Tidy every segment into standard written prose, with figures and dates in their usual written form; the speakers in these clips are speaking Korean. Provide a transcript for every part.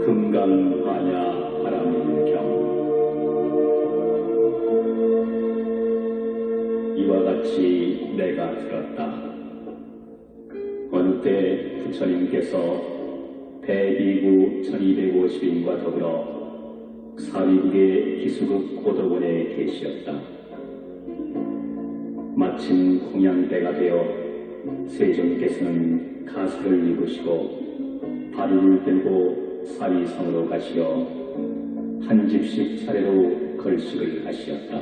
금강화냐 바람일경. 이와 같이 내가 들었다. 어느 때 부처님께서 대비구 1250인과 더불어 사위국의 기수국 고덕원에 계시었다. 마침 공양때가 되어 세종께서는 가사를 입으시고 바루를 들고 사위성으로 가시어 한 집씩 차례로 걸식을 하시었다.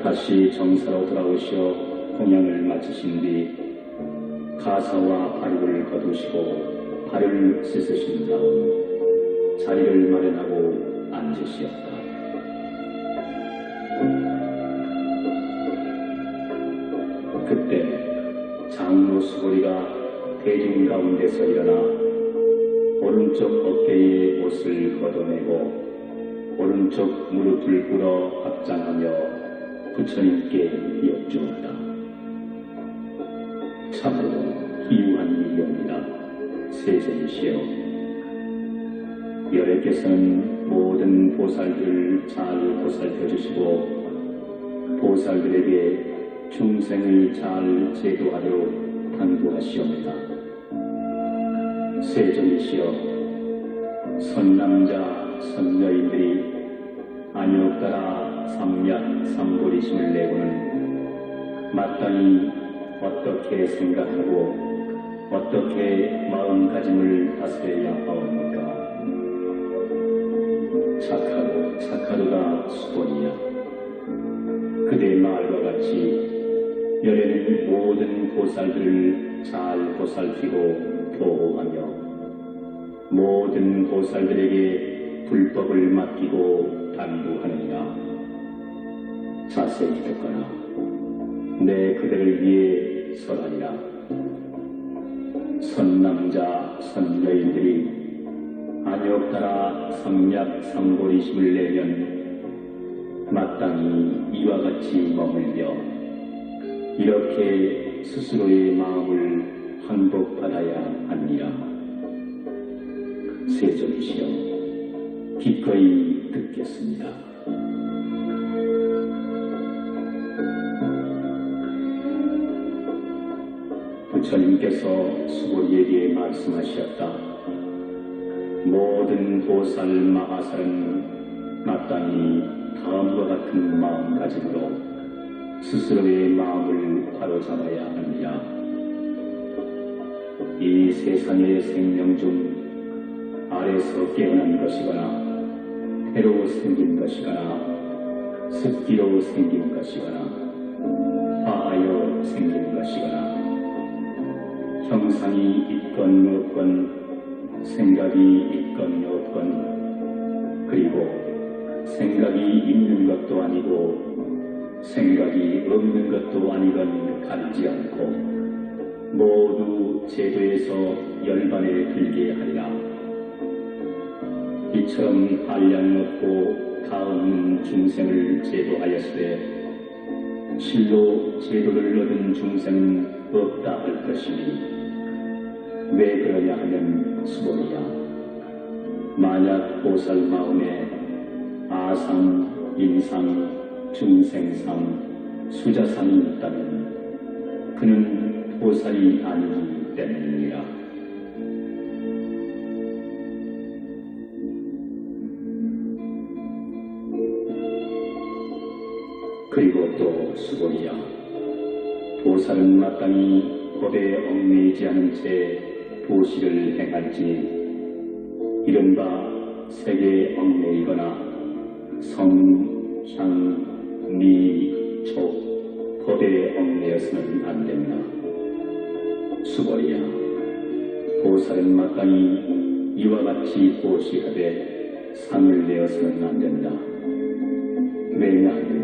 다시 정사로 돌아오시어 공양을 마치신 뒤 가사와 바루를 거두시고 발을 씻으신 다음 자리를 마련하고 앉으시었다. 그때 장로 수고리가 대중 가운데서 일어나 오른쪽 어깨에 옷을 걷어내고 오른쪽 무릎을 꿇어 합장하며 부처님께 여쭈었다. 참으로 희유한 일이옵니다. 세존이시여, 여래께서는 모든 보살들을 잘 보살펴 주시고 보살들에게 중생을 잘 제도하도록 당부하시옵니다. 세존이시여, 선남자 선여인들이 안욕 따라 삼약 삼보리심을 내고는 마땅히 어떻게 생각하고 어떻게 마음가짐을 다스려야 하옵니까? 착하고 착하도다 수본이야. 그대 말과 같이 열애는 모든 보살들을 잘 보살피고 보호하며 모든 보살들에게 불법을 맡기고 당부하느니라. 자세히 듣거나 내 그대를 위해 설하리라. 선남자 선여인들이 안욕 따라 삼약 삼보리심을 내면 마땅히 이와 같이 머물며 이렇게 스스로의 마음을 항복받아야 합니다. 세존이시여, 기꺼이 듣겠습니다. 부처님께서 수고리에게 말씀하셨다. 모든 보살 마하살은 마땅히 다음과 같은 마음가짐으로 스스로의 마음을 바로잡아야 합니다. 이 세상의 생명 중 아래서 깨어난 것이거나 해로 생긴 것이거나 습기로 생긴 것이거나 화하여 생긴 것이거나 형상이 있건 없건 생각이 있건 없건 그리고 생각이 있는 것도 아니고 생각이 없는 것도 아니건 가리지 않고 모두 제도에서 열반에 들게 하리라. 이처럼 한량 없고 다 없는 중생을 제도하였으되 실로 제도를 얻은 중생은 없다 할 것이니 왜 그러냐 하면 수본이야. 만약 보살 마음에 아상, 인상, 중생상, 수자상이 있다면 그는 보살이 아니기 때문이라. 그리고 또 수본이야. 보살은 마땅히 법에 얽매이지 않은 채 도시를 행할지 이른바 색에 얽매이거나 성, 향, 미, 촉, 법에 얽매여서는 안 된다. 수고리야, 보살은 마땅히 이와 같이 보시하되 상을 내어서는 안 된다. 왜냐하면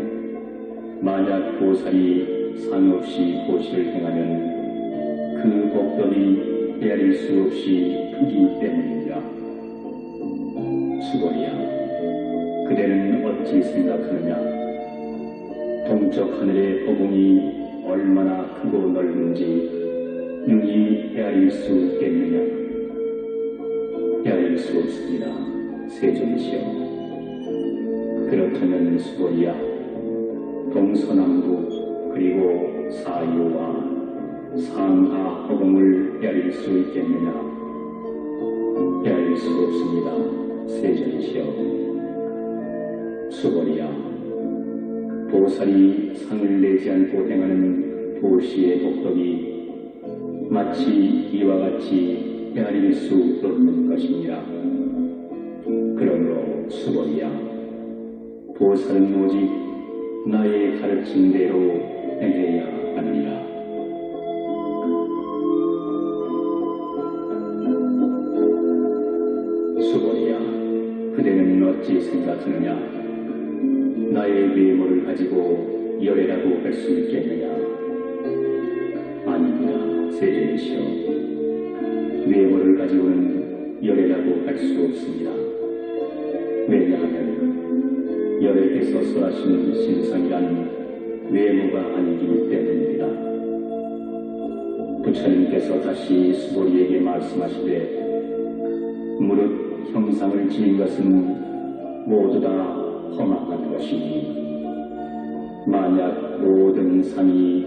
만약 보살이 상 없이 보시를 행하면 그 복덕이 헤아릴 수 없이 크기 때문이라. 수고리야, 그대는 어찌 생각하느냐? 동쪽 하늘의 허공이 얼마나 크고 넓은지 능히 헤아릴 수 있겠느냐? 헤아릴 수 없습니다. 세존이시여. 그렇다면 수고리야, 동서남북 그리고 사유와 상하 허공을 헤아릴 수 있겠느냐? 헤아릴 수 없습니다. 세존이시여. 수고리야, 보살이 상을 내지 않고 행하는 보시의 복덕이 마치 이와 같이 헤아릴 수 없는 것이니라. 그러므로 수고리야, 보살은 오직 나의 가르친 대로 행해야 하느니라. 수고리야, 그대는 어찌 생각하느냐? 나의 외모를 가지고 열애라고 할 수 있겠느냐? 아닙니다. 세존이시여. 외모를 가지고는 열애라고 할 수 없습니다. 왜냐하면 열애께서 설하신 신성이란 외모가 아니기 때문입니다. 부처님께서 다시 수고리에게 말씀하시되 무릇 형상을 지닌 것은 모두 다 험악한 것이니 만약 모든 상이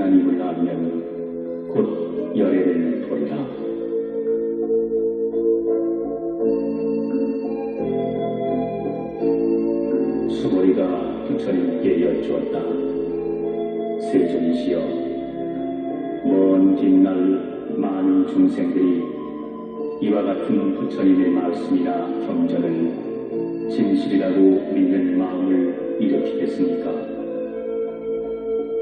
아님을 알면 곧 열애를 보리라. 수고리가 부처님께 여쭈었다. 세존이시여, 먼 뒷날 많은 중생들이 이와 같은 부처님의 말씀이나 경전을 진실이라고 믿는 마음을 일으키겠습니까?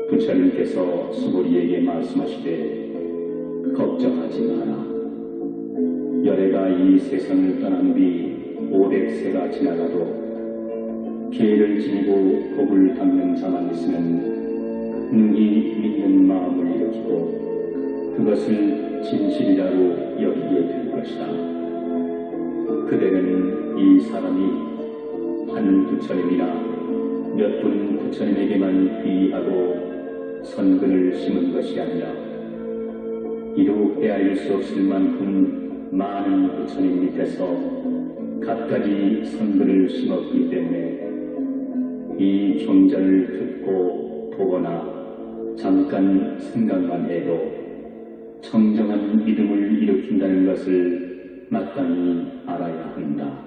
부처님께서 수고리에게 말씀하시되 걱정하지 마라. 열애가 이 세상을 떠난 뒤 500세가 지나가도 계를 지니고 복을 담는 자만 있으면 능히 믿는 마음을 일으키고 그것을 진실이라고 여기게 될 것이다. 그대는 이 사람이 한 부처님이나 몇 분 부처님에게만 귀의하고 선근을 심은 것이 아니라 이루 헤아릴 수 없을 만큼 많은 부처님 밑에서 갖가지 선근을 심었기 때문에 이 경전을 듣고 보거나 잠깐 생각만 해도 청정한 믿음을 일으킨다는 것을 마땅히 알아야 한다.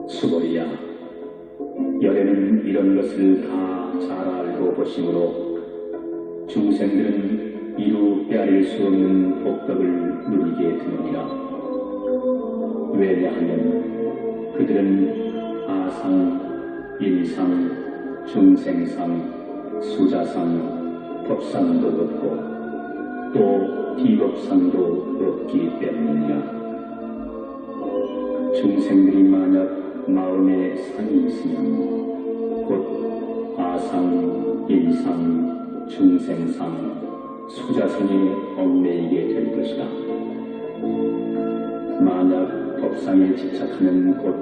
수고리야, 열애는 이런 것을 다 잘 알고 보심으로 중생들은 이루 헤아릴 수 없는 복덕을 누리게 되느니라. 왜냐하면 그들은 아상, 인상, 중생상, 수자상, 법상도 없고 또 비법상도 없기 때문이라. 중생들이 만약 마음에 상이 있으면 곧 아상, 인상, 중생상, 수자상에 얽매이게 될 것이다. 만약 법상에 집착하면 곧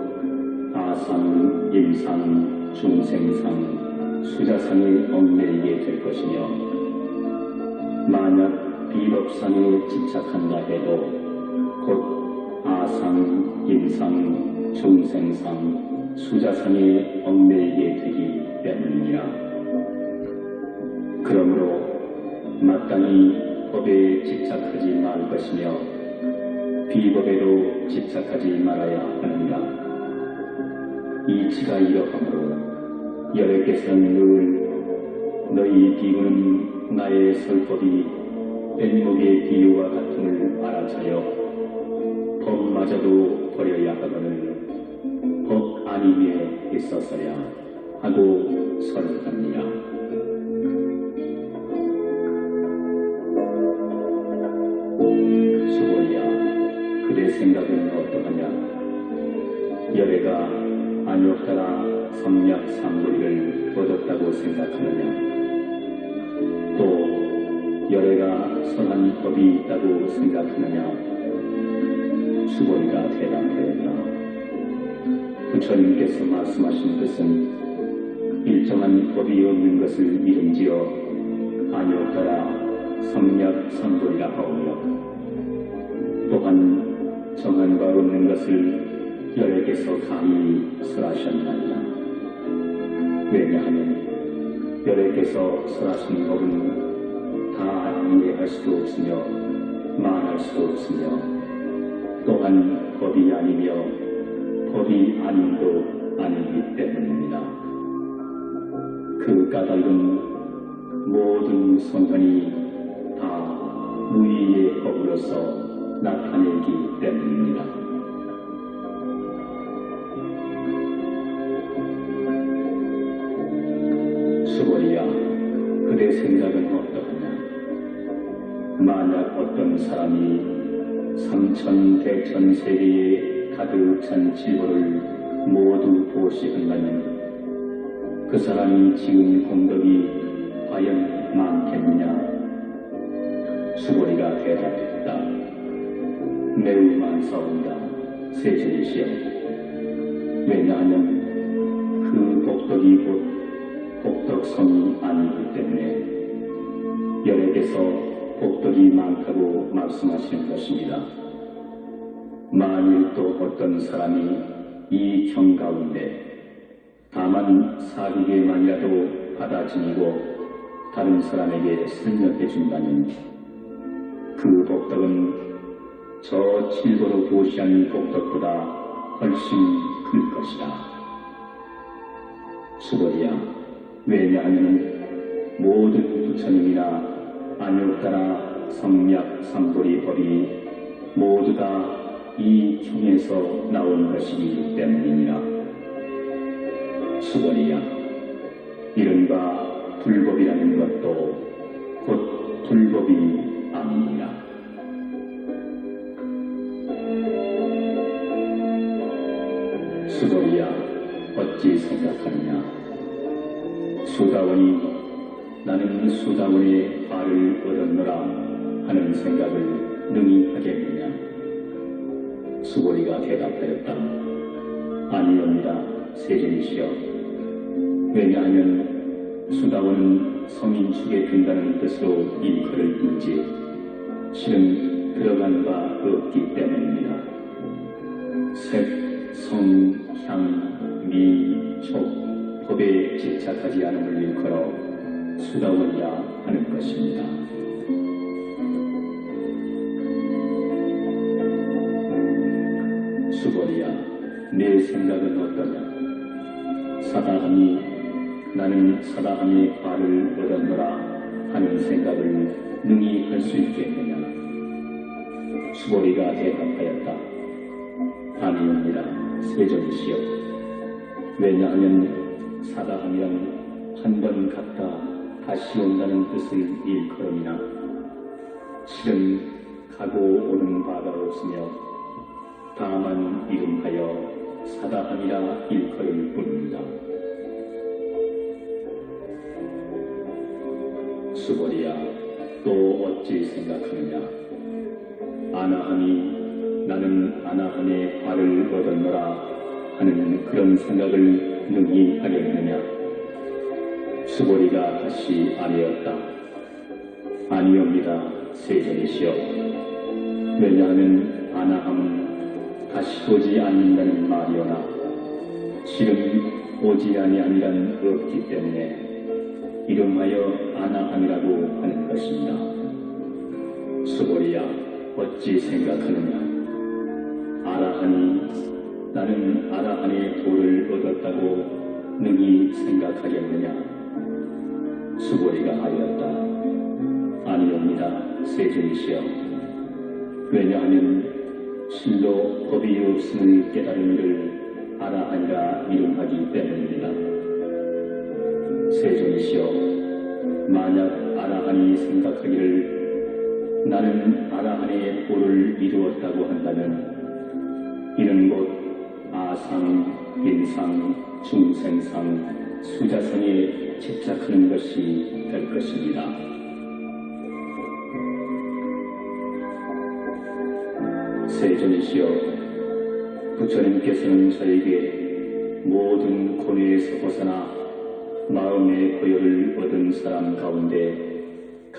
아상, 인상, 중생상, 수자상에 얽매이게 될 것이며 만약 비법상에 집착한다 해도 곧 아상, 인상, 중생상, 수자상에 얽매이게 되기 때문이라. 그러므로 마땅히 법에 집착하지 말 것이며 비법에도 집착하지 말아야 하느니라. 이치가 이러하므로 열애께서는 늘 너희 비구는 나의 설법이 뗏목의 비유와 같음을 알아차려 법마저도 버려야 하거늘 법 아님에 있어서야 하고 설합니다. 수고리야, 그대 생각은 어떠하냐? 열애가 안욕따라 성약 삼고리를 얻었다고 생각하느냐? 또 열애가 선한 법이 있다고 생각하느냐? 수고리가 대답하였다. 부처님께서 말씀하신 뜻은 일정한 법이 없는 것을 이른지어 안욕따라 성약성돌이라 하오며 또한 정한과 없는 것을 여러께서 감히 설하셨나이다. 왜냐하면 여러께서 설하신 법은 다 이해할 수도 없으며 말할 수도 없으며 또한 법이 아니며 법이 아님도 아니기 때문입니다. 그 까닭은 모든 성현이 다 무의의 법으로서 나타내기 때문입니다. 수고리야, 그대 생각은 어떠하냐? 만약 어떤 사람이 삼천대천세계에 가득 찬 지구를 모두 보시한다면 그 사람이 지은 공덕이 과연 많겠느냐? 수고리가 대답했다. 매우 많사옵니다. 세존이시여. 왜냐하면 그 복덕이 곧 복덕성이 아니기 때문에 여러께서 복덕이 많다고 말씀하시는 것입니다. 만일 또 어떤 사람이 이 경 가운데 다만 사기계만이라도 받아 지니고 다른 사람에게 설명해 준다면 그 복덕은 저 칠보로 보시한 복덕보다 훨씬 클 것이다. 수고리야, 왜냐하면 모든 부처님이나 안욕따라 성약 삼도리 법이 모두 다 이 경에서 나온 것이기 때문이니라. 수고리야, 이른바 불법이라는 것도 곧 불법이 아니니라. 수고리야, 어찌 생각하느냐? 수다원이 나는 수다원의 발을 얻었노라 하는 생각을 능히 하겠느냐? 수고리가 대답하였다. 아니옵니다. 세존이시여. 왜냐하면 수다원은 성인축에 든다는 뜻으로 일컬을 뿐지 실은 들어간 바 없기 때문입니다. 색, 성, 향, 미, 촉, 법에 집착하지 않음을 일컬어 수다원이라 하는 것입니다. 수고리야, 내 생각은 어떠냐? 사다함이 나는 사다함의 발을 얻었노라 하는 생각을 능히 할 수 있겠느냐? 수고리가 대답하였다. 아니옵니다. 세존이시여. 왜냐하면 사다함이란 한 번 갔다 다시 온다는 뜻을 일컬음이나 실은 가고 오는 바가 없으며 다만 이름하여 사다함이라 일컬을 뿐입니다. 수고리야, 또 어찌 생각하느냐? 아나함이 나는 아나함의 발을 얻었노라 하는 그런 생각을 능히 하겠느냐? 수고리가 다시 아뢰었다. 아니옵니다. 세존이시여. 왜냐하면 아나함은 다시 오지 않는다는 말이오나 실은 오지 아니함이란 없기 때문에 이름하여 아나함이라고 하는 것입니다. 수고리야, 어찌 생각하느냐? 아라하니 나는 아라한의 도를 얻었다고 능히 생각하겠느냐? 수고리가 하였다. 아니옵니다. 세존이시여. 왜냐하면 실로 법이 없음을 깨달은 이를 아라한이라 이름하기 때문입니다. 세존이시여, 만약 아라한이 생각하기를 나는 아라한의 도를 이루었다고 한다면 이는 곧 아상, 인상, 중생상, 수자성에 집착하는 것이 될 것입니다. 세존이시여, 부처님께서는 저에게 모든 고뇌에서 벗어나 마음의 고요를 얻은 사람 가운데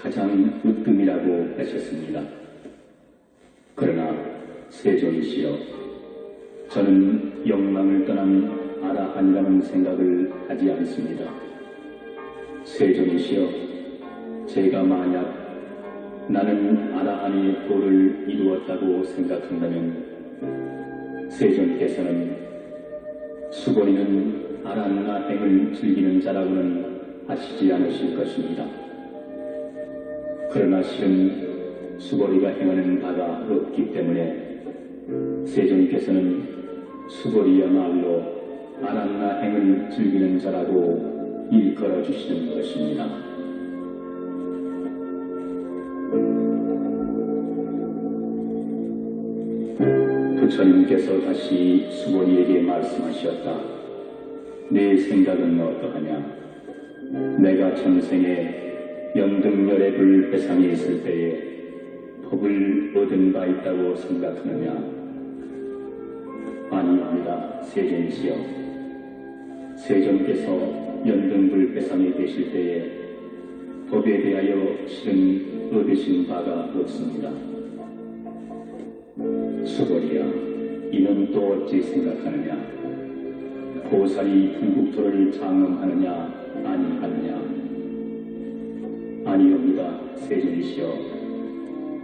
가장 으뜸이라고 하셨습니다. 그러나 세존이시여, 저는 영광을 떠난 아라한이라는 생각을 하지 않습니다. 세존이시여, 제가 만약 나는 아라한의 도를 이루었다고 생각한다면 세존께서는 수고리는 아라한나 행을 즐기는 자라고는 하시지 않으실 것입니다. 그러나 실은 수고리가 행하는 바가 없기 때문에 세존께서는 수고리야말로 아라한나 행을 즐기는 자라고 일컬어 주시는 것입니다. 부처님께서 다시 수고리에게 말씀하셨다. 네 생각은 어떠하냐? 내가 전생에 연등열의 불 배상에 있을 때에 법을 얻은 바 있다고 생각하느냐? 아니옵니다. 세존이시여, 세존께서 연등불 배상에 계실 때에 법에 대하여 실은 얻으신 바가 없습니다. 수고리야, 이는 또 어찌 생각하느냐? 보살이 불국토를 장엄하느냐 아니하느냐? 아니옵니다. 세존이시여,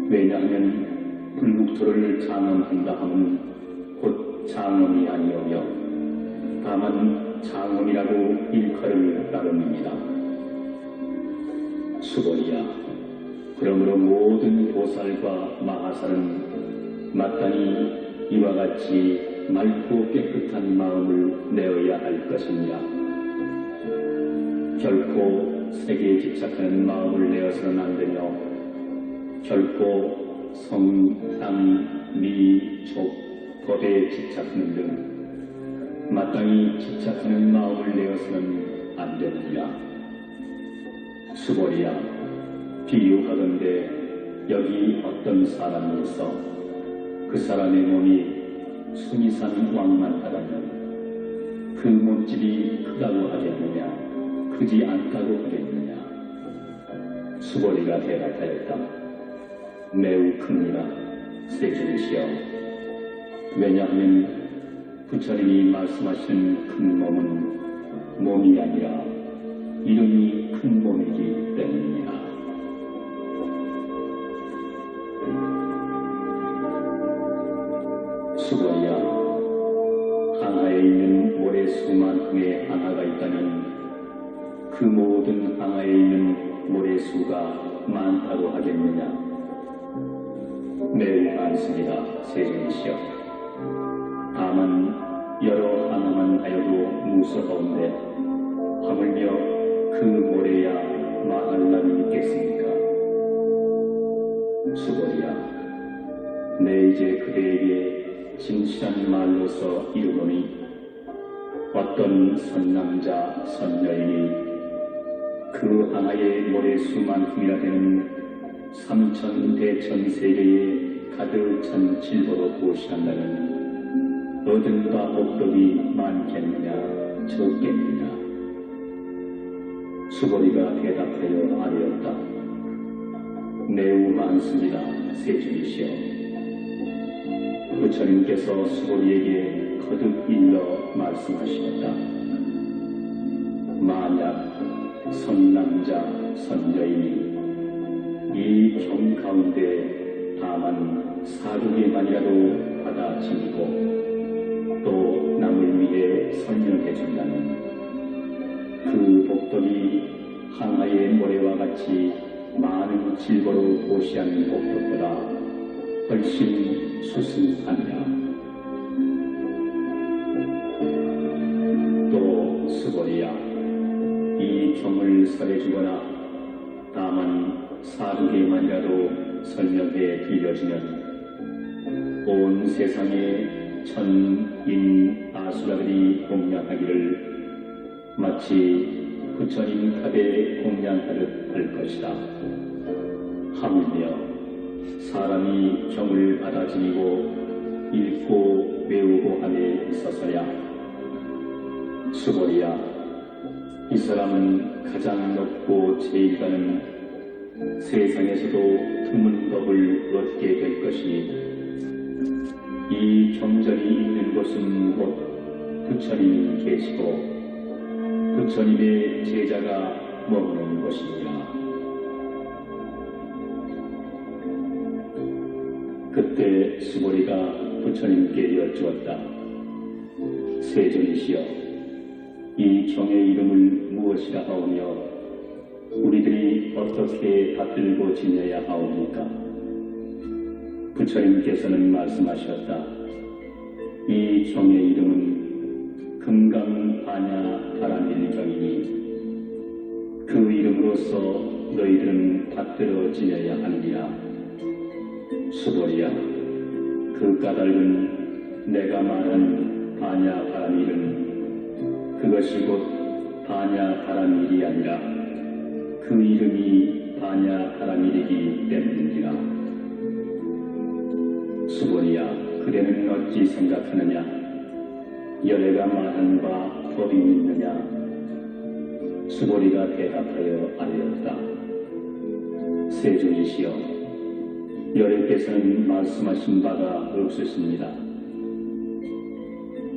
왜냐하면 불국토를 장엄한다 함은 곧 장엄이 아니오며 다만 장엄이라고 일컬을 따름입니다. 수고리야, 그러므로 모든 보살과 마하살은 마땅히 이와 같이 맑고 깨끗한 마음을 내어야 할 것입니다. 결코 세계에 집착하는 마음을 내어서는 안 되며 결코 성, 향, 미, 촉, 법에 집착하는 등 마땅히 집착하는 마음을 내어서는 안 됩니다. 수고리야, 비유하건대 여기 어떤 사람이 있어 그 사람의 몸이 순이산 왕만하다면 그 몸집이 크다고 하겠느냐, 크지 않다고 하겠느냐? 수고리가 대답하였다. 매우 큽니다. 세존이시여, 왜냐하면 부처님이 말씀하신 큰 몸은 몸이 아니라 이름이 큰 몸이기 때문입니다. 수고리야, 항아에 있는 모래수만큼의 항아가 있다면 그 모든 항아에 있는 모래수가 많다고 하겠느냐? 매우 많습니다. 세존이시여. 다만 여러 항아만 하여도 무서운데 하물며 그 모래야 마할람이 있겠습니까? 수고리야, 내 이제 그대에게 진실한 말로서 이르노니 어떤 선남자 선여인이 그 항아의 모래수만큼이라 되는 3천대천세계에 가득 찬 질보로 보시한다면 얻은 바 복덕이 많겠느냐 적겠느냐? 수고리가 대답하여 아뢰었다. 매우 많습니다. 세존이시여. 부처님께서 수고리에게 거듭 일러 말씀하셨다. 만약 선남자 선여인이 이 경 가운데 다만 사두개만이라도 받아 지니고 또 남을 위해 설명해 준다면 그 복덕이 항아의 모래와 같이 많은 질보로 보시한 복덕보다 훨씬 수승하느냐? 또 수고리야, 이 경을 설해주거나 다만 사두개만이라도 설명해 들려주면 온 세상의 천인 아수라들이 공양하기를 마치 부처님 탑에 공양하듯 할 것이다. 하물며 사람이 경을 받아 지니고 읽고 외우고 함에 있어서야 수고리야, 이 사람은 가장 높고 제일 가는 세상에서도 드문 법을 얻게 될 것이니 이 경전이 있는 곳은 곧 부처님이 계시고 부처님의 제자가 머무는 곳이니라. 그때 수보리가 부처님께 여쭈었다. 세존이시여, 이 경의 이름을 무엇이라 하오며 우리들이 어떻게 받들고 지내야 하옵니까? 부처님께서는 말씀하셨다. 이 경의 이름은 금강반야바라밀경이니 그 이름으로써 너희들은 받들어 지내야 하느니라. 수보리야, 그 까닭은 내가 말한 반야바라밀은 그것이 곧 반야바라밀이 아니라 그 이름이 반야바라밀이기 때문이라. 수보리야, 그대는 어찌 생각하느냐? 열애가 말한 바 법이 있느냐? 수보리가 대답하여 아뢰었다. 세존이시여, 열애께서는 말씀하신 바가 없으십니다.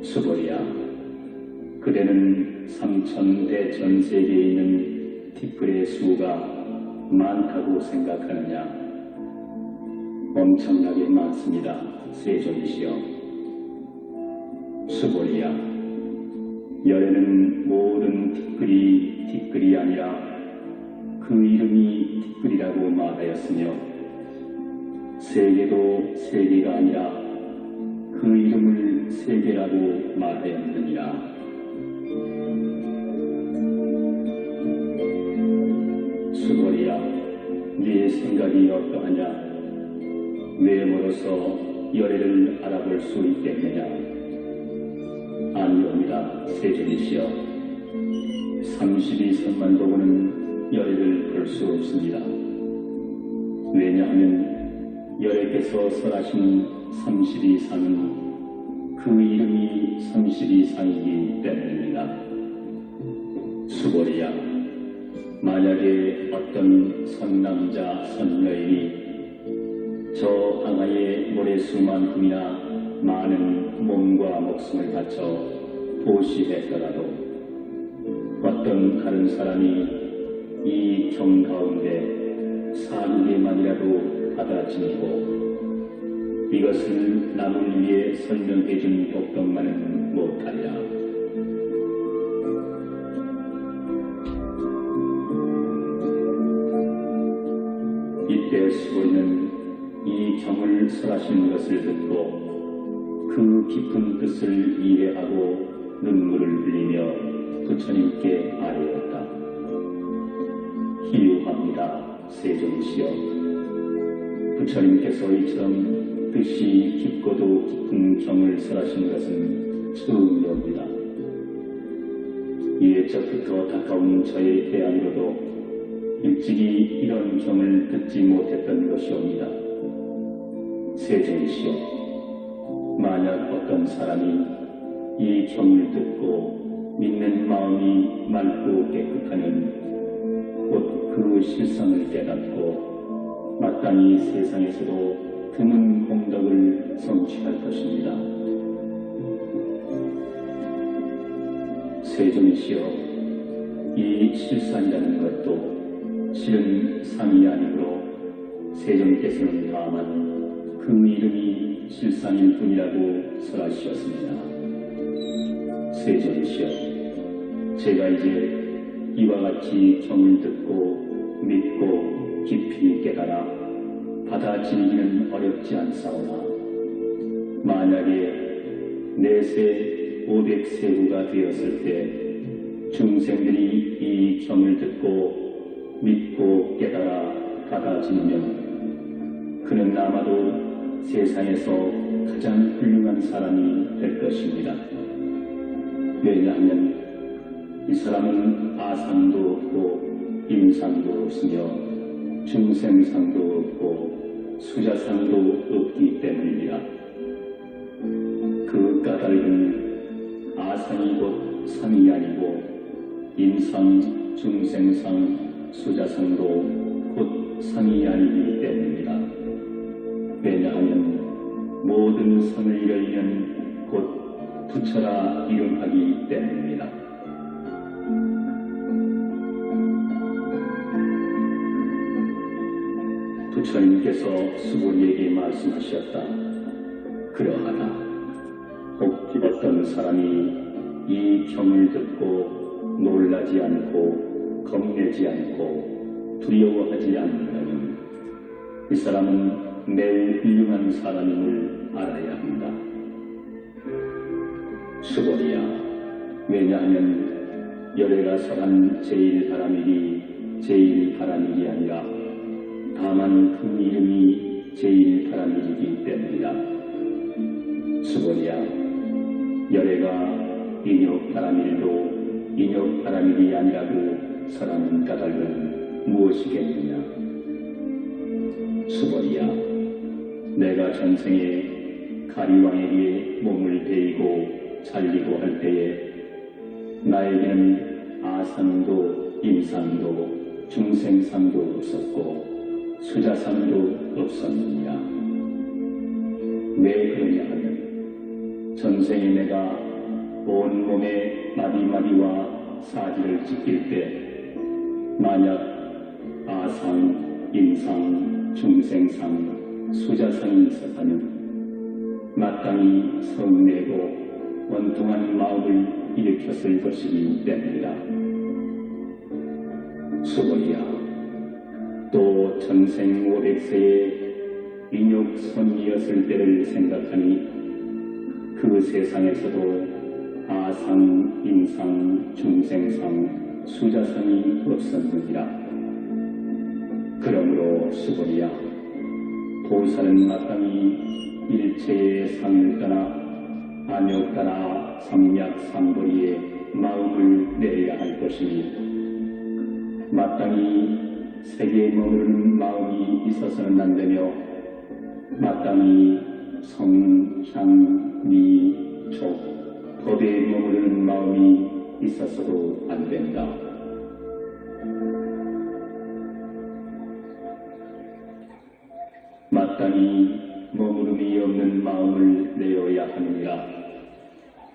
수보리야, 그대는 삼천대전세계에 있는 티끌의 수가 많다고 생각하느냐? 엄청나게 많습니다. 세존이시여. 수보리야, 열애는 모든 티끌이 아니라 그 이름이 티끌이라고 말하였으며 세계도 세계가 아니라 그 이름을 세계라고 말하였느니라. 수보리야, 네 생각이 어떠하냐? 외모로서 열애를 알아볼 수 있겠느냐? 아니옵니다. 세존이시여. 32선만 보고는 열애를 볼 수 없습니다. 왜냐하면 열애께서 설하신 32상은 그 이름이 32상이기 때문입니다. 수보리야, 만약에 어떤 선남자 선여인이 저 항아의 모래수만큼이나 많은 몸과 목숨을 바쳐 보시했더라도 어떤 다른 사람이 이 경 가운데 4개만이라도 받아지니고 이것을 남을 위해 설명해준 복덕만은 못하리라. 이때 수보리는 이 경을 설하신 것을 듣고 그 깊은 뜻을 이해하고 눈물을 흘리며 부처님께 아뢰었다. 희유합니다. 세존이시여. 부처님께서 이처럼 뜻이 깊고도 깊은 경을 설하신 것은 처음이옵니다. 예적부터 가까운 저의 태양으로도 일찍이 이런 경을 듣지 못했던 것이옵니다. 세존이시여, 만약 어떤 사람이 이 경을 듣고 믿는 마음이 맑고 깨끗하면 곧 그 실상을 깨닫고 마땅히 세상에서도 드문 공덕을 성취할 것입니다. 세존이시여, 이 실상이라는 것도 실은 상이 아니므로 세존께서는 다만 그 이름이 실상일 뿐이라고 설하시었습니다. 세존이시여, 제가 이제 이와 같이 경을 듣고 믿고 깊이 깨달아 받아들이기는 어렵지 않사오나 만약에 내세 500세후가 되었을 때 중생들이 이 경을 듣고 믿고 깨달아 받아들이면 그는 아마도 세상에서 가장 훌륭한 사람이 될 것입니다. 왜냐하면 이 사람은 아상도 없고 임상도 없으며 중생상도 없고 수자상도 없기 때문입니다. 그 까닭은 아상이 곧 상이 아니고 임상, 중생상, 수자상도 곧 상이 아니기 때문입니다. 왜냐하면 모든 성을 이루면 곧 부처라 이름하기 때문입니다. 부처님께서 수고리에게 말씀하셨다. 그러하다. 혹 어떤 사람이 이 경을 듣고 놀라지 않고 겁내지 않고 두려워하지 않는다면 이 사람은 매우 훌륭한 사람임을 알아야 한다. 수고리야, 왜냐하면 열애가 설한 제1바라밀이 제1바라밀이 아니라 다만 그 이름이 제1바라밀이기 때문이다. 수고리야, 열애가 인욕바라밀도 인욕바라밀이 아니라고 설하는 까닭은 무엇이겠느냐? 수고리야, 내가 전생에 가리왕에게 몸을 베이고 살리고 할 때에 나에게는 아상도 임상도 중생상도 없었고 수자상도 없었느냐? 왜 그러냐 하면 전생에 내가 온몸에 마디마디와 사지를 지킬 때 만약 아상, 임상, 중생상, 수자상이 있었다면 마땅히 성내고 원통한 마음을 일으켰을 것이기 때문이다. 수고리야, 또 전생 500세에 인욕선이었을 때를 생각하니 그 세상에서도 아상, 임상, 중생상, 수자상이 없었느니라. 그러므로 수고리야, 보살은 마땅히 일체의 상을 떠나 안욕 따라 삼약 삼보리에 마음을 내야 할 것이니 마땅히 세계에 머무르는 마음이 있어서는 안 되며 마땅히 성, 향, 미, 촉, 법에 머무르는 마음이 있어서도 안 된다. 마땅히 머무름이 없는 마음을 내어야 하느니라.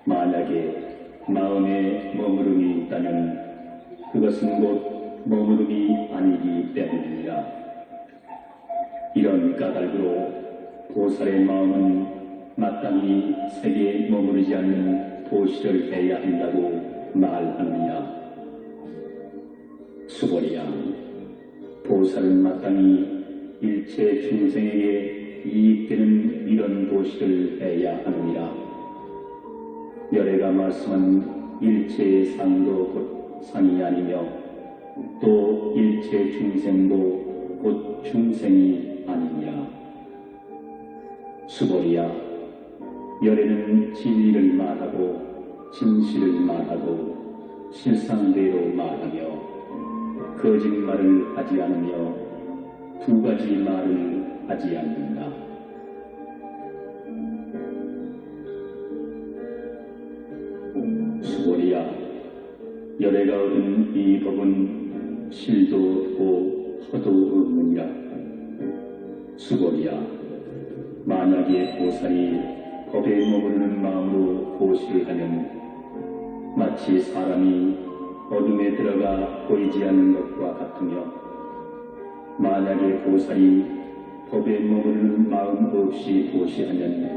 만약에 마음에 머무름이 있다면 그것은 곧 머무름이 아니기 때문이라. 이런 까닭으로 보살의 마음은 마땅히 세계에 머무르지 않는 도시를 해야 한다고 말하느냐. 수고리야, 보살은 마땅히 일체 중생에게 이익되는 이런 도시를 해야 하느니라. 열애가 말씀한 일체의 상도 곧 상이 아니며 또 일체 중생도 곧 중생이 아니냐. 수고리야, 열애는 진리를 말하고 진실을 말하고 실상대로 말하며 거짓말을 하지 않으며 두 가지 말을 하지 않는다. 수고리야, 열애가 얻은 이 법은 실도 없고 허도 없느니라. 수고리야, 만약에 보살이 법에 머무르는 마음으로 보시를 하면 마치 사람이 어둠에 들어가 보이지 않는 것과 같으며 만약에 보살이 법에 머무르는 마음 없이 보시하면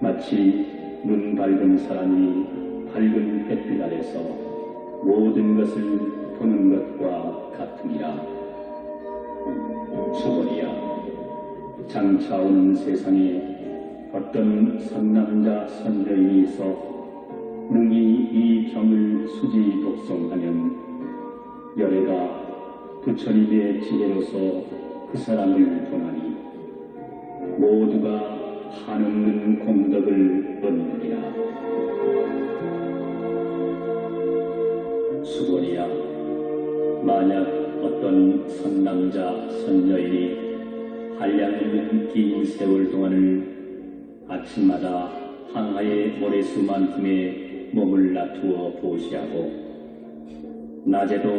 마치 눈 밝은 사람이 밝은 햇빛 아래서 모든 것을 보는 것과 같으니라. 수고리야, 장차 오는 세상에 어떤 선남자 선여인이 있어 능히 이 경을 수지 독송하면 열애가 부처님의 지혜로서 그 사람을 보나니 모두가 한없는 공덕을 얻느니라. 수고리야, 만약 어떤 선남자 선여인이 한량 있는 긴 세월 동안을 아침마다 황하의 모래수만큼의 몸을 놔두어 보시하고 낮에도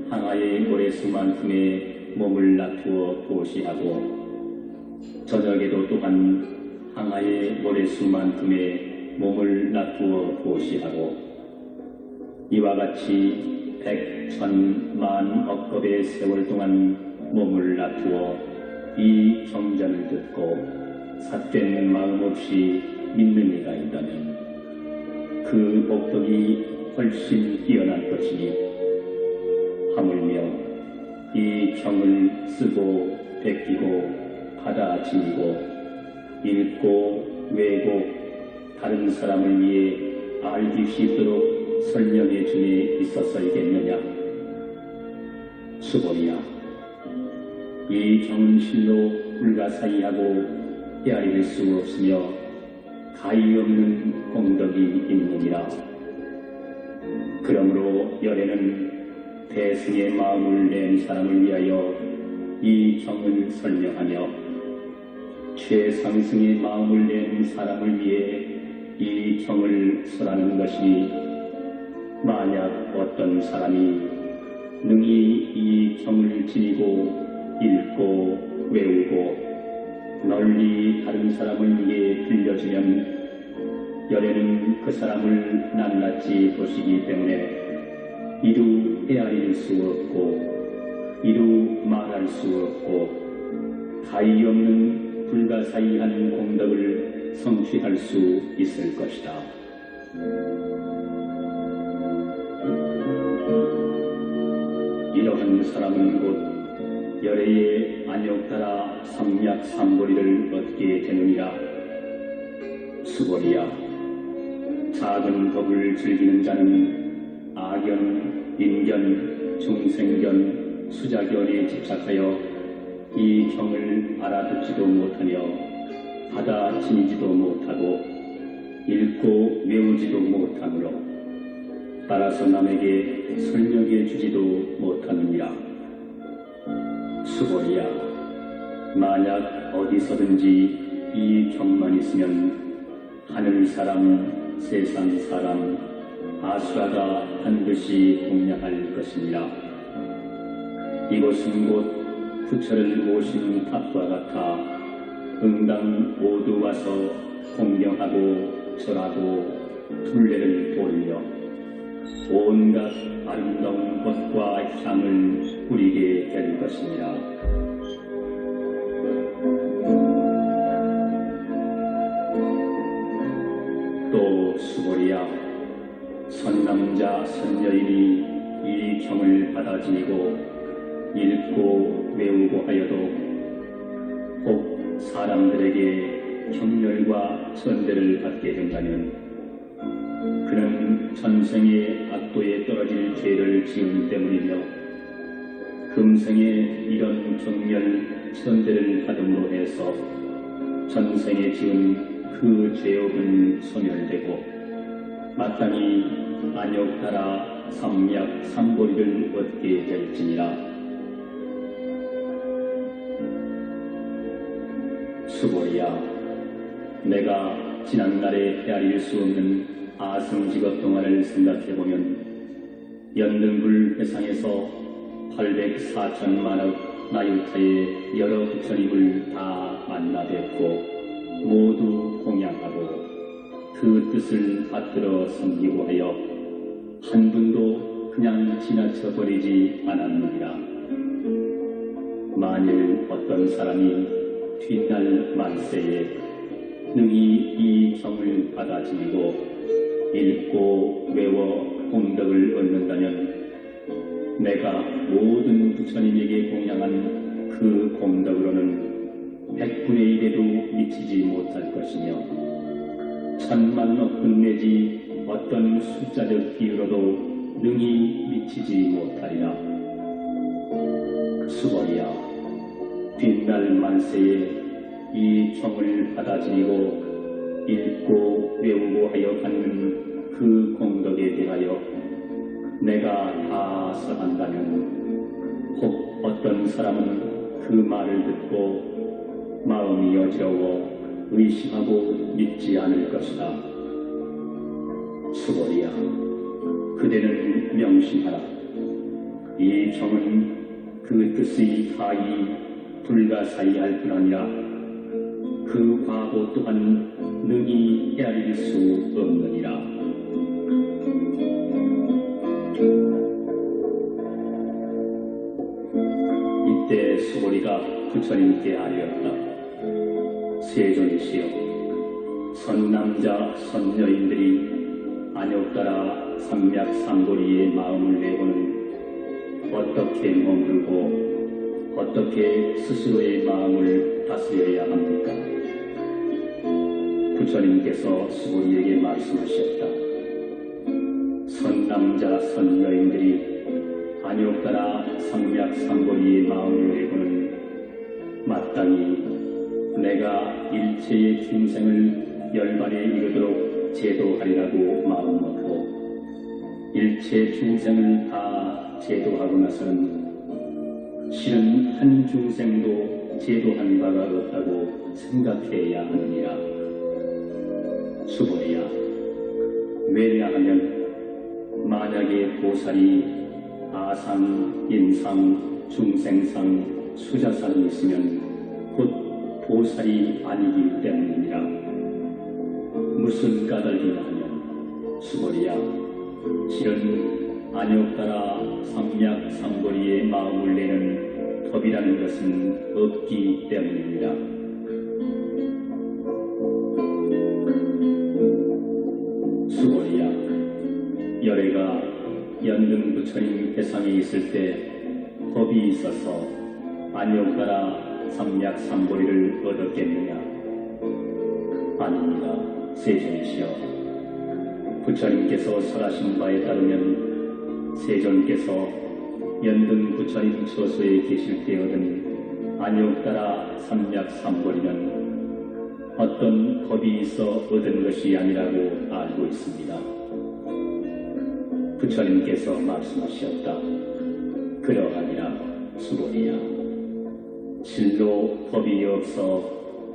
황하의 모래수만큼의 몸을 놔두어 보시하고 저녁에도 또한 항아의 모래수만큼에 몸을 놔두어 보시하고 이와 같이 100,000,000억겁의 세월 동안 몸을 놔두어 이 경전을 듣고 삿된 마음 없이 믿는 이가 있다면 그 복덕이 훨씬 뛰어난 것이니 하물며 이 경을 쓰고 베끼고 받아 지니고 읽고 외고 다른 사람을 위해 알기 쉽도록 설명해 줌에 있었어야겠느냐. 수고리야, 이 경은 실로 불가사의하고 헤아릴 수 없으며 가히 없는 공덕이 있느니라. 그러므로 열애는 대승의 마음을 낸 사람을 위하여 이 경을 설명하며 최상승의 마음을 낸 사람을 위해 이 경을 설하는 것이니 만약 어떤 사람이 능히 이 경을 지니고 읽고 외우고 널리 다른 사람을 위해 들려주면 열애는 그 사람을 낱낱이 보시기 때문에 이루 헤아릴 수 없고 이루 말할 수 없고 가히 없는 불가사의한 공덕을 성취할 수 있을 것이다. 이러한 사람은 곧 열애의 안욕 따라 삼약 삼보리를 얻게 되느니라. 수고리야, 작은 법을 즐기는 자는 악견, 인견, 중생견, 수자견에 집착하여 이 경을 알아듣지도 못하며 받아 지니지도 못하고 읽고 외우지도 못하므로 따라서 남에게 설명해 주지도 못하느니라. 수고리야, 만약 어디서든지 이 경만 있으면 하늘 사람, 세상 사람, 아수라가 반드시 공양할 것이니라. 이곳은 곧 부처를 모신 탑과 같아 응당 모두 와서 공경하고 절하고 둘레를 돌려 온갖 아름다운 것과 향을 뿌리게 될 것이니라. 또 수고리야, 선남자 선여인이 이 경을 받아 지니고 읽고 외우고 하여도 혹 사람들에게 경멸과 천대를 받게 된다면 그는 전생의 악도에 떨어질 죄를 지은 때문이며 금생에 이런 경멸 천대를 받음으로 해서 전생에 지은 그 죄업은 소멸되고 마땅히 안욕 따라 삼약 삼보리를 얻게 될지니라. 수고리야, 내가 지난날에 헤아릴 수 없는 아승직업 동안을 생각해보면 연등불 회상에서 804천만억 나유타의 여러 부처님을 다 만나 뵙고 모두 공양하고 그 뜻을 받들어 섬기고 하여 한 분도 그냥 지나쳐버리지 않았느니라. 만일 어떤 사람이 뒷날 만세에 능히 이 경을 받아 지니고 읽고 외워 공덕을 얻는다면 내가 모든 부처님에게 공양한 그 공덕으로는 100분의 1에도 미치지 못할 것이며 10,000,000억 분 내지 어떤 숫자적 비유로도 능히 미치지 못하리라. 수고리야, 뒷날 만세에 이 경을 받아 지니고 읽고 외우고 하여 받는 그 공덕에 대하여 내가 다 설한다면 혹 어떤 사람은 그 말을 듣고 마음이 어지러워 의심하고 믿지 않을 것이다. 수고리야, 그대는 명심하라. 이 경은 그 뜻의 파이 불가사의할 뿐 아니라 그 과보 또한 능히 헤아릴 수 없느니라. 이때 수고리가 부처님께 아뢰었다. 세존이시여, 선남자 선여인들이 안욕따라 삼맥삼보리의 마음을 내고는 어떻게 머물고 어떻게 스스로의 마음을 다스려야 합니까? 부처님께서 수고리에게 말씀하셨다. 선남자 선여인들이 안욕따라 삼맥삼보리의 마음을 내고는 마땅히 내가 일체의 중생을 열반에 이르도록 제도하리라고 마음먹고 일체 중생을 다 제도하고 나서는 실은 한 중생도 제도한 바가 없다고 생각해야 하느니라. 수고리야, 왜냐하면 만약에 보살이 아상, 인상, 중생상, 수자상이 있으면 곧 보살이 아니기 때문이니라. 무슨 까닭이냐 하면 수고리야, 실은 안욕따라 삼맥삼보리의 마음을 내는 법이라는 것은 없기 때문입니다. 수고리야, 열애가 연등 부처님 대상에 있을 때 법이 있어서 안욕따라 삼맥삼보리를 얻었겠느냐? 아닙니다. 세존이시여, 부처님께서 설하신 바에 따르면 세존께서 연등 부처님 처소에 계실 때 얻은 안욕따라 삼맥삼보리는 어떤 법이 있어 얻은 것이 아니라고 알고 있습니다. 부처님께서 말씀하셨다. 그러하니라. 수고리야, 실로 법이 없어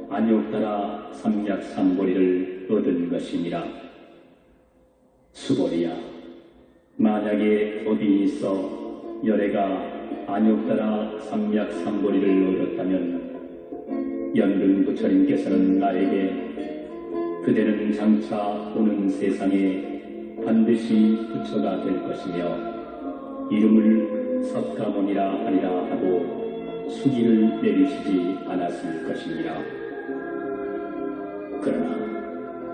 안욕따라 삼맥삼보리를 얻은 것이니라. 수고리야, 만약에 법이 있어 열애가 안욕따라 삼맥삼보리를 얻었다면 연등 부처님께서는 나에게 그대는 장차 오는 세상에 반드시 부처가 될 것이며 이름을 석가모니라 하리라 하고 수기를 내리시지 않았을 것이니라. 그러나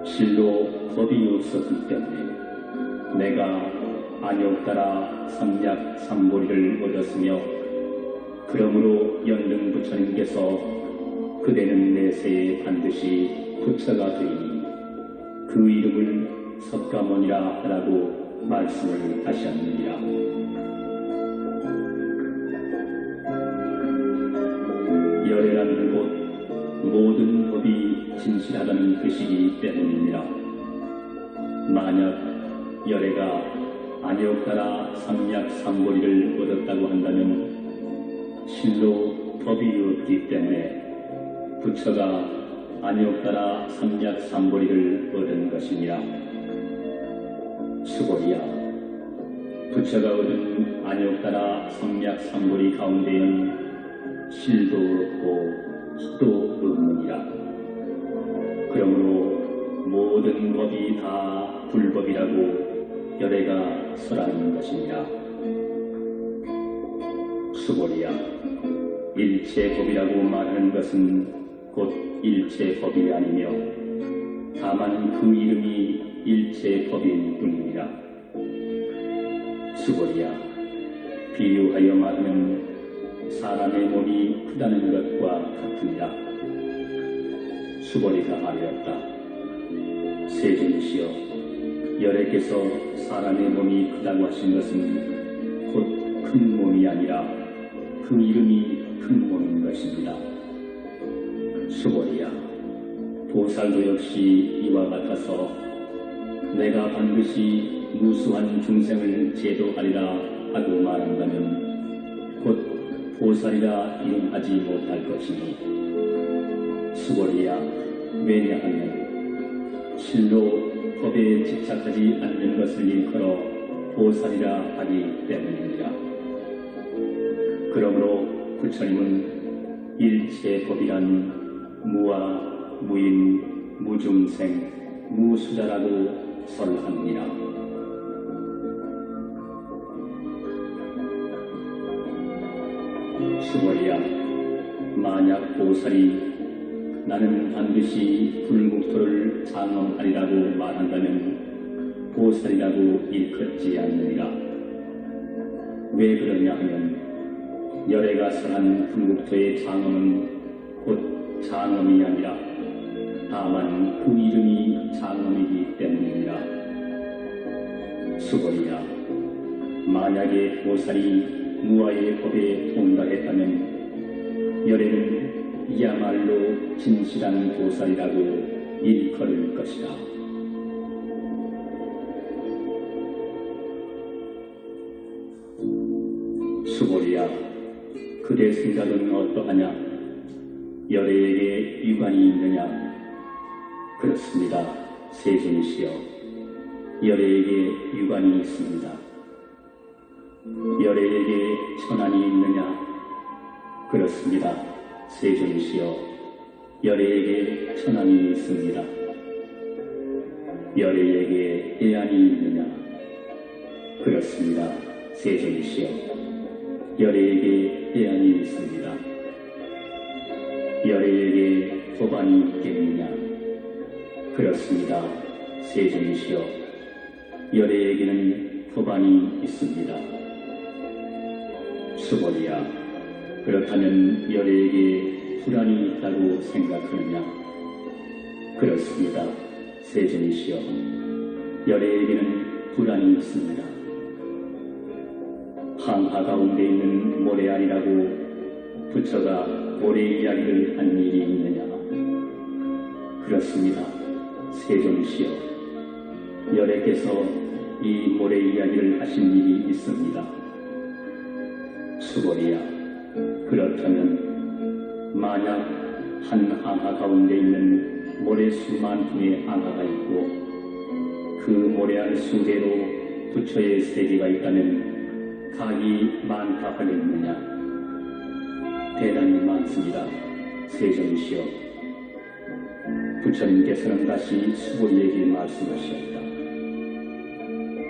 실로 법이 없었기 때문에 내가 안욕따라 삼맥삼보리를 얻었으며 그러므로 연등 부처님께서 그대는 내세에 반드시 부처가 되니 그 이름을 석가모니라 하라고 말씀을 하셨느니라. 열애라는 곧 모든 법이 진실하다는 뜻이기 때문이니라. 만약 열애가 안욕따라 삼맥삼보리를 얻었다고 한다면 실로 법이 없기 때문에 부처가 안욕따라 삼맥삼보리를 얻은 것이니라. 수고리야, 부처가 얻은 안욕따라 삼맥삼보리 가운데에는 실도 없고 희도 없느니라. 그러므로 모든 법이 다 불법이라고 열애가 설하는 것이니라. 수고리야, 일체법이라고 말하는 것은 곧 일체법이 아니며 다만 그 이름이 일체법일 뿐이니라. 수고리야, 비유하여 말하면 사람의 몸이 크다는 것과 같으니라. 수고리가 하였다. 세존이시여, 열애께서 사람의 몸이 크다고 하신 것은 곧 큰 몸이 아니라 그 이름이 큰 몸인 것입니다. 수고리야, 보살도 역시 이와 같아서 내가 반드시 무수한 중생을 제도하리라 하고 말한다면 곧 보살이라 이름하지 못할 것이니 수고리야, 왜냐하면 실로 법에 집착하지 않는 것을 일컬어 보살이라 하기 때문입니다. 그러므로 부처님은 일체 법이란 무아, 무인, 무중생, 무수자라고 설합니다. 수고리야, 만약 보살이 나는 반드시 불국토를 장엄하리라고 말한다면 보살이라고 일컫지 않느니라. 왜 그러냐 하면 열애가 설한 불국토의 장엄은 곧 장엄이 아니라 다만 그 이름이 장엄이기 때문이니라. 수고리야, 만약에 보살이 무아의 법에 통달했다면 열애는 이야말로 진실한 보살이라고 일컬을 것이다. 수고리야, 그대 생각은 어떠하냐? 열애에게 유관이 있느냐? 그렇습니다. 세존이시여, 열애에게 유관이 있습니다. 열애에게 천안이 있느냐? 그렇습니다. 세존이시여, 열애에게 천안이 있습니다. 열애에게 해안이 있느냐? 그렇습니다. 세존이시여, 열애에게 해안이 있습니다. 열애에게 법안이 있겠느냐? 그렇습니다. 세존이시여, 열애에게는 법안이 있습니다. 수고리야, 그렇다면 열애에게 불안이 있다고 생각하느냐? 그렇습니다. 세존이시여, 열애에게는 불안이 있습니다. 항하 가운데 있는 모래알이라고 부처가 모래 이야기를 한 일이 있느냐? 그렇습니다. 세존이시여, 열애께서 이 모래 이야기를 하신 일이 있습니다. 수고리야, 그렇다면 만약 한 항하 가운데 있는 모래수만 분의 항하가 있고 그 모래알 수대로 부처의 세계가 있다면 각이 많다 하겠느냐? 대단히 많습니다. 세존이시여, 부처님께서는 다시 수고리에게 말씀하셨다.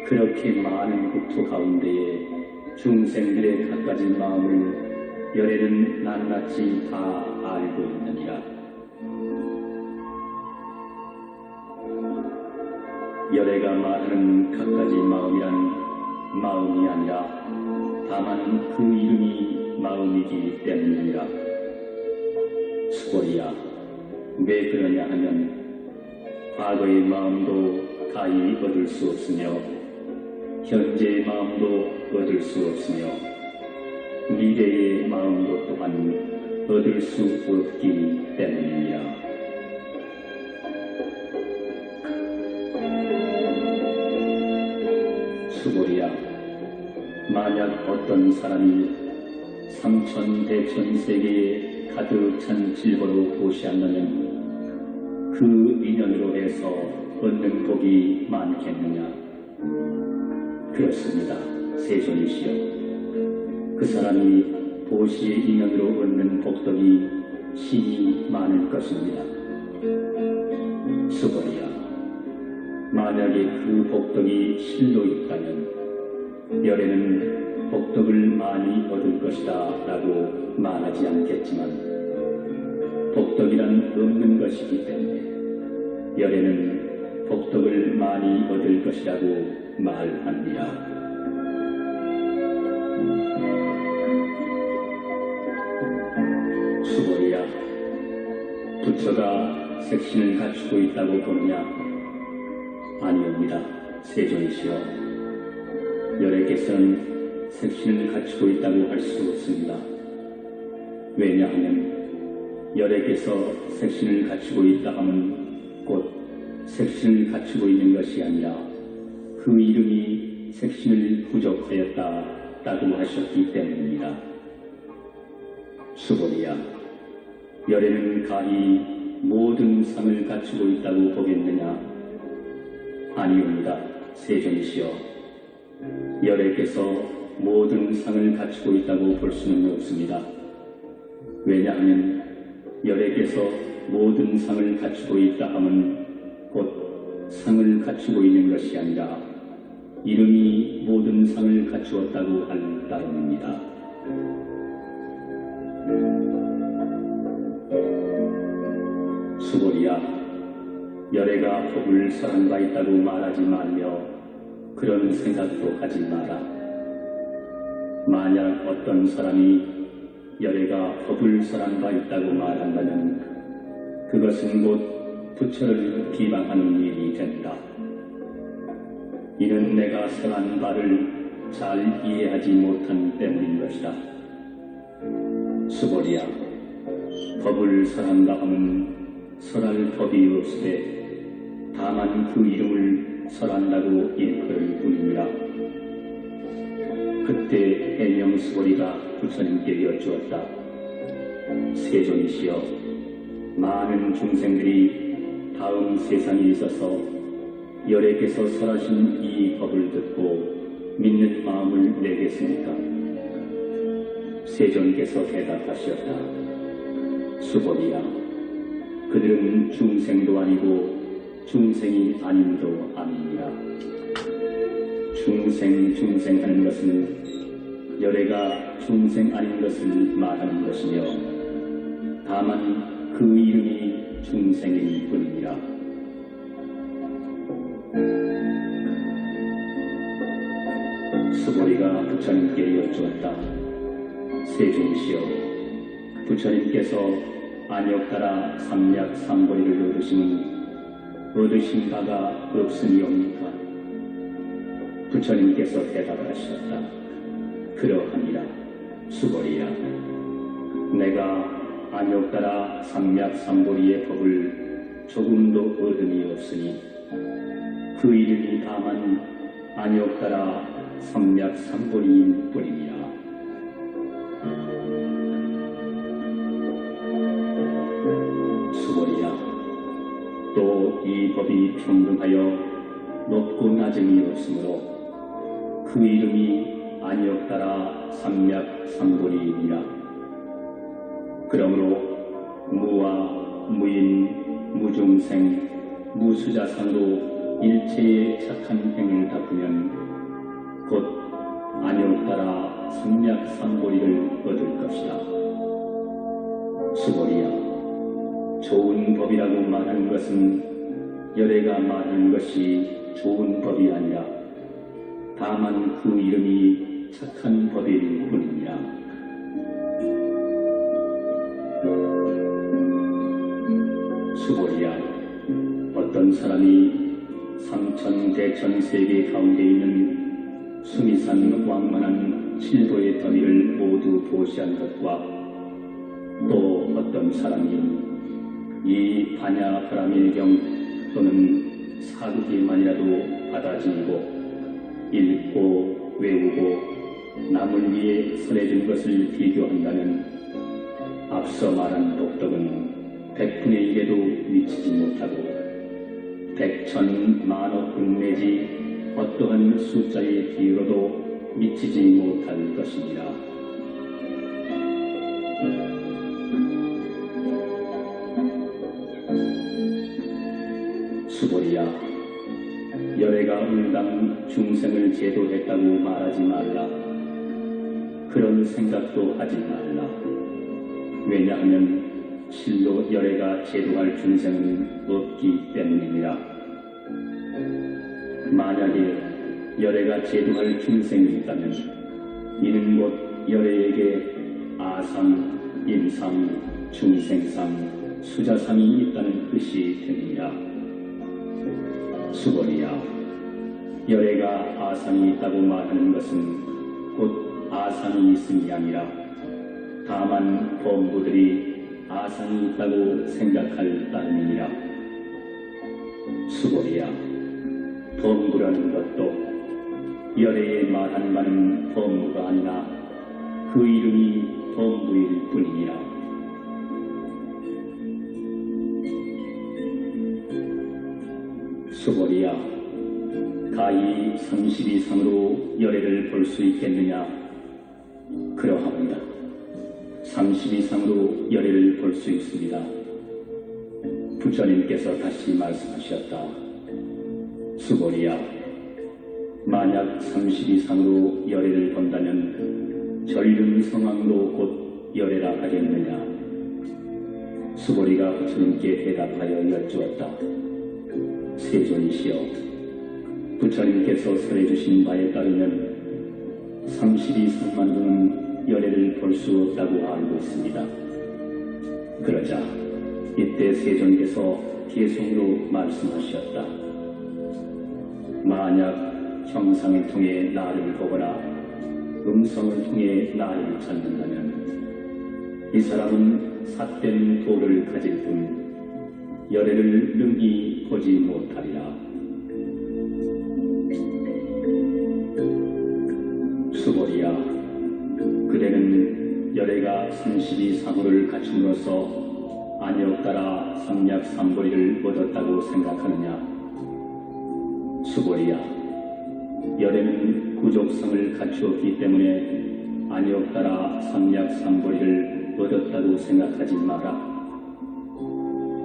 그렇게 많은 국토 가운데에 중생들의 갖가지 마음을 열애는 낱낱이 다 알고 있느니라. 열애가 말하는 갖가지 마음이란 마음이 아니라 다만 그 이름이 마음이기 때문이니라. 수고리야, 왜 그러냐 하면 과거의 마음도 가히 얻을 수 없으며 현재의 마음도 얻을 수 없으며 미래의 마음도 또한 얻을 수 없기 때문이니라. 수고리야, 만약 어떤 사람이 삼천대천세계에 가득 찬 질보로 보시한다면 그 인연으로 해서 얻는 복이 많겠느냐? 그렇습니다. 세존이시여, 그 사람이 보시의 인연으로 얻는 복덕이 심히 많을 것입니다. 수고리야, 만약에 그 복덕이 실로 있다면 열애는 복덕을 많이 얻을 것이다 라고 말하지 않겠지만 복덕이란 없는 것이기 때문에 열애는 복덕을 많이 얻을 것이라고 말합니다. 수고리야, 부처가 색신을 갖추고 있다고 보느냐? 아니옵니다. 세존이시여, 열애께서는 색신을 갖추고 있다고 할 수 없습니다. 왜냐하면 열애께서 색신을 갖추고 있다 하면 곧 색신을 갖추고 있는 것이 아니라 그 이름이 색신을 부족하였다라고 하셨기 때문입니다. 수고리야, 열애는 가히 모든 상을 갖추고 있다고 보겠느냐? 아니옵니다. 세존이시여, 열애께서 모든 상을 갖추고 있다고 볼 수는 없습니다. 왜냐하면 열에게서 모든 상을 갖추고 있다 함은 곧 상을 갖추고 있는 것이 아니라 이름이 모든 상을 갖추었다고 할 따름입니다. 수고리야, 열애가 법을 설한 바 있다고 말하지 말며 그런 생각도 하지 마라. 만약 어떤 사람이 열애가 법을 설한 바 있다고 말한다면 그것은 곧 부처를 비방하는 일이 된다. 이는 내가 설한 바를 잘 이해하지 못한 때문인 것이다. 수고리야, 법을 설한다 함은 설할 법이 없으되 다만 그 이름을 설한다고 일컬을 뿐이니라. 그때 해명 수고리가 부처님께 여쭈었다. 세존이시여, 많은 중생들이 다음 세상에 있어서 열애께서 설하신 이 법을 듣고 믿는 마음을 내겠습니까? 세존께서 대답하셨다. 수고리야, 그들은 중생도 아니고 중생이 아님도 아니니라. 중생하는 것은 열애가 중생 아닌 것을 말하는 것이며 다만 그 이름이 중생일 뿐이니라. 수고리가 부처님께 여쭈었다. 세존이시여, 부처님께서 안욕따라 삼략삼보리를 얻으신 바가 없으니옵니까? 부처님께서 대답을 하셨다. 그러하니라. 수고리야, 내가 안욕따라 삼략삼보리의 법을 조금도 얻음이 없으니 그 이름이 다만 안욕따라 삼략삼보리인 뿐이니라. 수고리야, 또 이 법이 평등하여 높고 낮음이 없으므로 그 이름이 안욕따라 삼략삼보리이니라. 그러므로 무와 무인, 무중생, 무수자상으로 일체의 착한 행을 닦으면 곧 안욕따라 삼략삼보리를 얻을 것이다. 수고리야, 좋은 법이라고 말하는 것은 열애가 말하는 것이 좋은 법이 아니라 다만 그 이름이 착한 법일 뿐이니라. 수고리야, 어떤 사람이 삼천대천 세계 가운데 있는 수미산 왕만한 칠도의 더미를 모두 보시한 것과 또 어떤 사람이 이 반야 브라밀경 또는 사두기만이라도 받아들이고 읽고 외우고 남을 위해 설해준 것을 비교한다면 앞서 말한 독덕은 100분의 1에도 미치지 못하고 100,000,000,000억 내지 어떠한 숫자의 비유로도 미치지 못할 것이니라. 수고리야, 열애가 응당 중생을 제도했다고 말하지 말라. 그런 생각도 하지 말라. 왜냐하면 실로 열애가 제도할 중생은 없기 때문이니라. 만약에 열애가 제도할 중생이 있다면 이는 곧 열애에게 아상, 임상, 중생상, 수자상이 있다는 뜻이 되느니라. 수고리야, 열애가 아상이 있다고 말하는 것은 곧 아상이 있음이 아니라 다만 범부들이 아상이 있다고 생각할 따름이니라. 수고리야, 범부라는 것도 열애에 말하는 바는 범부가 아니라 그 이름이 범부일 뿐이니라. 수고리야, 가히 30 이상으로 열애를 볼 수 있겠느냐? 그러합니다. 30 이상으로 열애를 볼 수 있습니다. 부처님께서 다시 말씀하셨다. 수고리야, 만약 30 이상으로 열애를 본다면 전륜성왕으로 곧 열애라 하겠느냐? 수고리가 부처님께 대답하여 여쭈었다. 세존이시여, 부처님께서 설해주신 바에 따르면 30 이상만으로는 열애를 볼 수 없다고 알고 있습니다. 그러자 이때 세존께서 계속으로 말씀하셨다. 만약 형상을 통해 나를 보거나 음성을 통해 나를 찾는다면 이 사람은 삿된 도를 가질 뿐 열애를 능히 보지 못하리라. 수고리야, 그대는 열애가 32상호를 갖춤으로써 안역따라 삼략삼보리를 얻었다고 생각하느냐? 수고리야, 열애는 구족성을 갖추었기 때문에 안역따라 삼략삼보리를 얻었다고 생각하지 마라.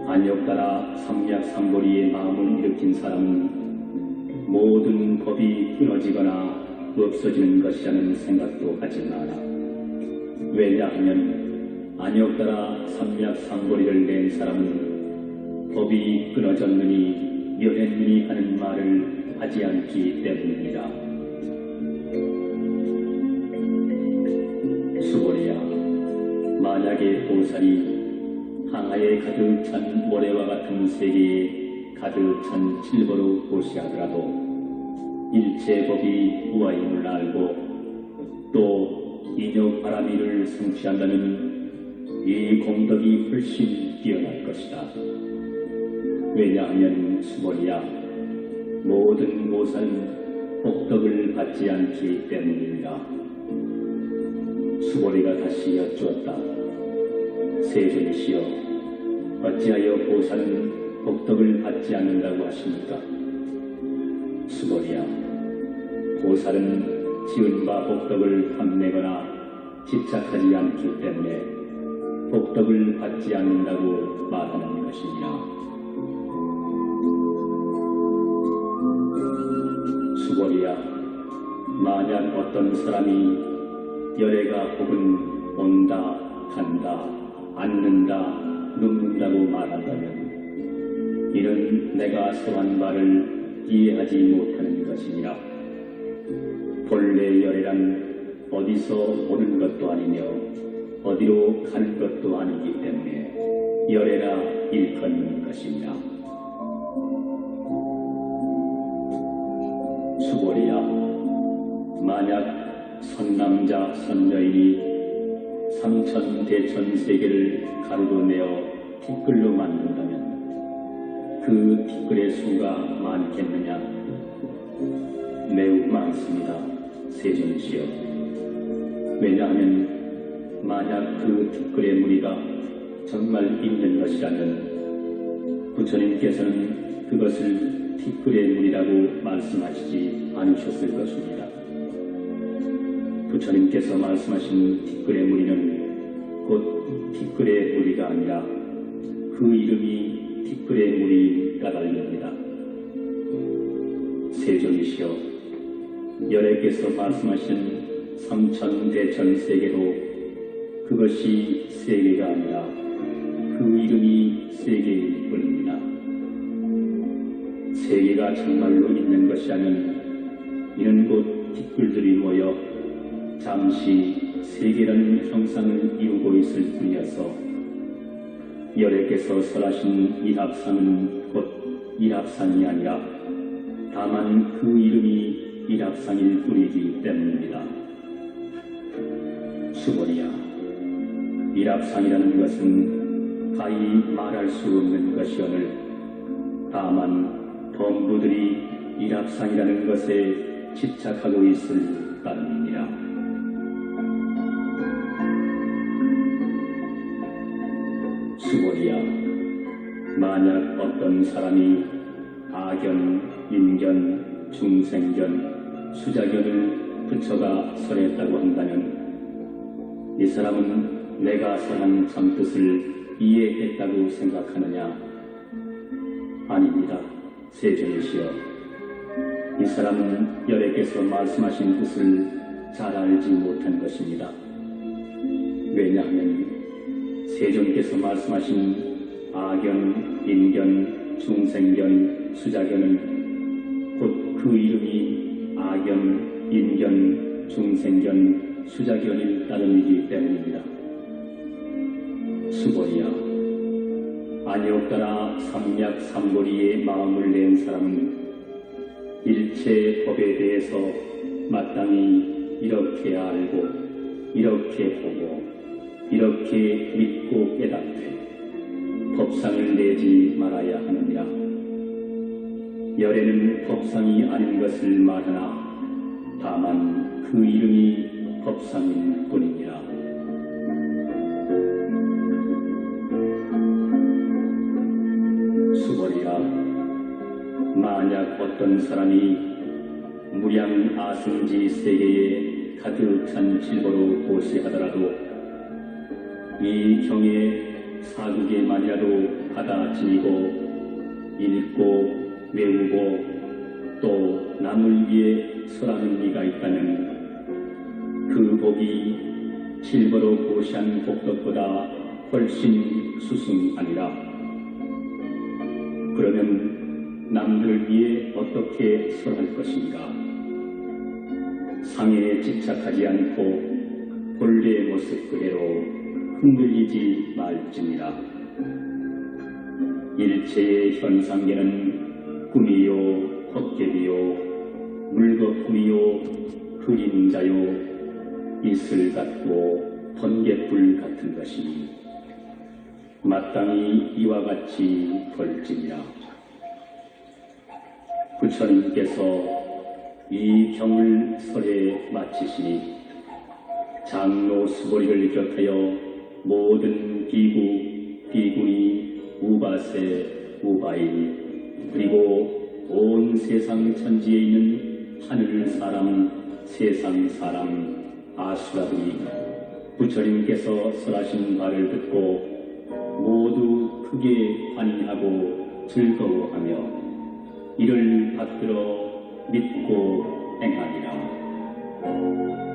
안역따라 삼략삼보리의 마음을 일으킨 사람은 모든 법이 끊어지거나 없어지는 것이라는 생각도 하지 마라. 왜냐하면 안역따라 삼략삼보리를 낸 사람은 법이 끊어졌느니 멸했느니 하는 말을 하지 않기 때문입니다. 수고리야, 만약에 보살이 항아에 가득 찬 모래와 같은 세계에 가득 찬 칠보로 보시하더라도 일체 법이 우아임을 알고 또 인욕바라미를 성취한다면 이 공덕이 훨씬 뛰어날 것이다. 왜냐하면 수고리야, 모든 보살은 복덕을 받지 않기 때문입니다. 수고리가 다시 여쭈었다. 세존이시여, 어찌하여 보살은 복덕을 받지 않는다고 하십니까? 수고리야, 보살은 지은 바 복덕을 탐내거나 집착하지 않기 때문에 복덕을 받지 않는다고 말하는 것이니라. 수고리야, 만약 어떤 사람이 열애가 혹은 온다, 간다, 앉는다, 눕는다고 말한다면 이는 내가 설한 바를 이해하지 못하는 것이니라. 본래 열애란 어디서 오는 것도 아니며 어디로 가는 것도 아니기 때문에 열애라 일컫는 것이니라. 수고리야, 만약 선남자 선여인이 삼천대천세계를 가루로 내어 티끌로 만든다면 그 티끌의 수가 많겠느냐? 매우 많습니다. 세존이시여. 왜냐하면 만약 그 티끌의 무늬가 정말 있는 것이라면 부처님께서는 그것을 티끌의 무늬라고 말씀하시지 않으셨을 것입니다. 부처님께서 말씀하신 티끌의 무늬는 곧 티끌의 무늬가 아니라 그 이름이 티끌의 무늬 까닭입니다. 세존이시여, 열애께서 말씀하신 삼천대천세계도 그것이 세계가 아니라 그 이름이 세계일 뿐입니다. 세계가 정말로 있는 것이라면 이는 곧 티끌들이 모여 잠시 세계라는 형상을 이루고 있을 뿐이어서 열애께서 설하신 일합상은 곧 일합상이 아니라 다만 그 이름이 일합상일 뿐이기 때문입니다. 수고리야, 일합상이라는 것은 가히 말할 수 없는 것이오늘 다만 범부들이 일합상이라는 것에 집착하고 있을 따름입니다. 수고리야, 만약 어떤 사람이 악견, 인견, 중생견, 수자견을 붙여가 설했다고 한다면 이 사람은 내가 설한 참뜻을 이해했다고 생각하느냐? 아닙니다. 세존이시여, 이 사람은 여래께서 말씀하신 뜻을 잘 알지 못한 것입니다. 왜냐하면 세존께서 말씀하신 아견, 인견, 중생견, 수자견은 곧 그 이름이 아견, 인견, 중생견, 수자견일 따름이기 때문입니다. 수보리야, 아니옵따라 삼약 삼보리의 마음을 낸 사람은 일체 법에 대해서 마땅히 이렇게 알고, 이렇게 보고, 이렇게 믿고 깨닫되 법상을 내지 말아야 하느니라. 열애는 법상이 아닌 것을 말하나 다만 그 이름이 법상일 뿐이니라. 수보리야, 만약 어떤 사람이 무량 아승지 세계에 가득 찬 실버로 고시하더라도 이 경에 사국에만이라도 받아 지니고 읽고 외우고 또 남을 위해 설하는 이가 있다면 그 복이 실버로 고시한 복덕보다 훨씬 수승하니라. 그러면 남들을 위해 어떻게 설할 것인가? 상에 집착하지 않고 본래의 모습 그대로 흔들리지 말지니라. 일체의 현상계는 꿈이요 헛개비요 물거품이요 그림자요 이슬 같고 번갯불 같은 것이니 마땅히 이와 같이 벌지니라. 부처님께서 이 경을 설에 마치시니 장로 수보리를 비롯하여 모든 비구, 비구니, 우바세, 우바인 그리고 온 세상 천지에 있는 하늘 사람, 세상 사람, 아수라들이 부처님께서 설하신 바를 듣고 모두 크게 환희하고 즐거워하며 이를 받들어 믿고 행하니라.